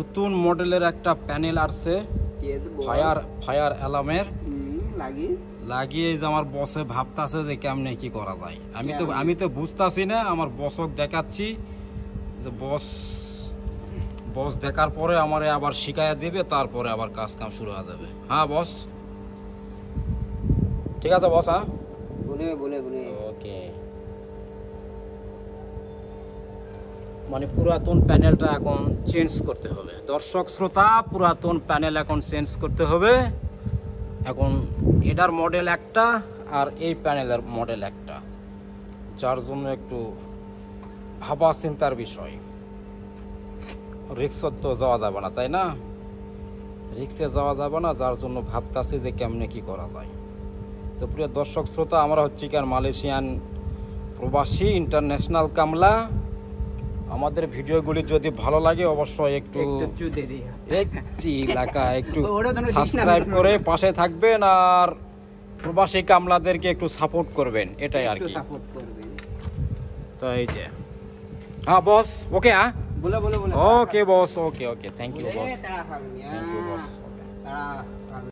নতুন মডেলের একটা প্যানেল আসছে ফায়ার অ্যালার্মের লাগিয়ে যে আমার বসে ভাবতাছে যে কেমনে কি করা যায়। আমি তো বুঝতাছি না, আমার বসক দেখাচ্ছি যে বস দেখার পরে আমারে আবার শিখাইয়া দিবে, তারপরে আবার কাজ কাম শুরু হয়ে যাবে। হ্যাঁ বস, ঠিক আছে বস। হ্যাঁ বলে ওকে। মানে পুরাতন প্যানেলটা এখন চেঞ্জ করতে হবে দর্শক শ্রোতা, পুরাতন প্যানেল এখন চেঞ্জ করতে হবে। এখন এটার মডেল একটা আর এই প্যানেলের মডেল একটা, যার জন্য একটু ভাবা চিন্তার বিষয়। রিক্সে তো যাওয়া যাবে না, তাই না? রিক্সে যাওয়া যাবে না, যার জন্য ভাবতেছি যে কেমনে কি করা যায়। তো প্রিয় দর্শক শ্রোতা, আমরা হচ্ছি মালয়েশিয়ান প্রবাসী ইন্টারন্যাশনাল কামলা। আমাদের ভিডিওগুলি যদি ভালো লাগে অবশ্যই একটু সাবস্ক্রাইব করে পাশে থাকবেন, আর প্রবাসী কামলাদেরকে একটু সাপোর্ট করবেন, এটাই আর কি। তো এই যে হ্যাঁ বস, ওকে। হ্যাঁ ওকে বস, ওকে থ্যাংক ইউ বস।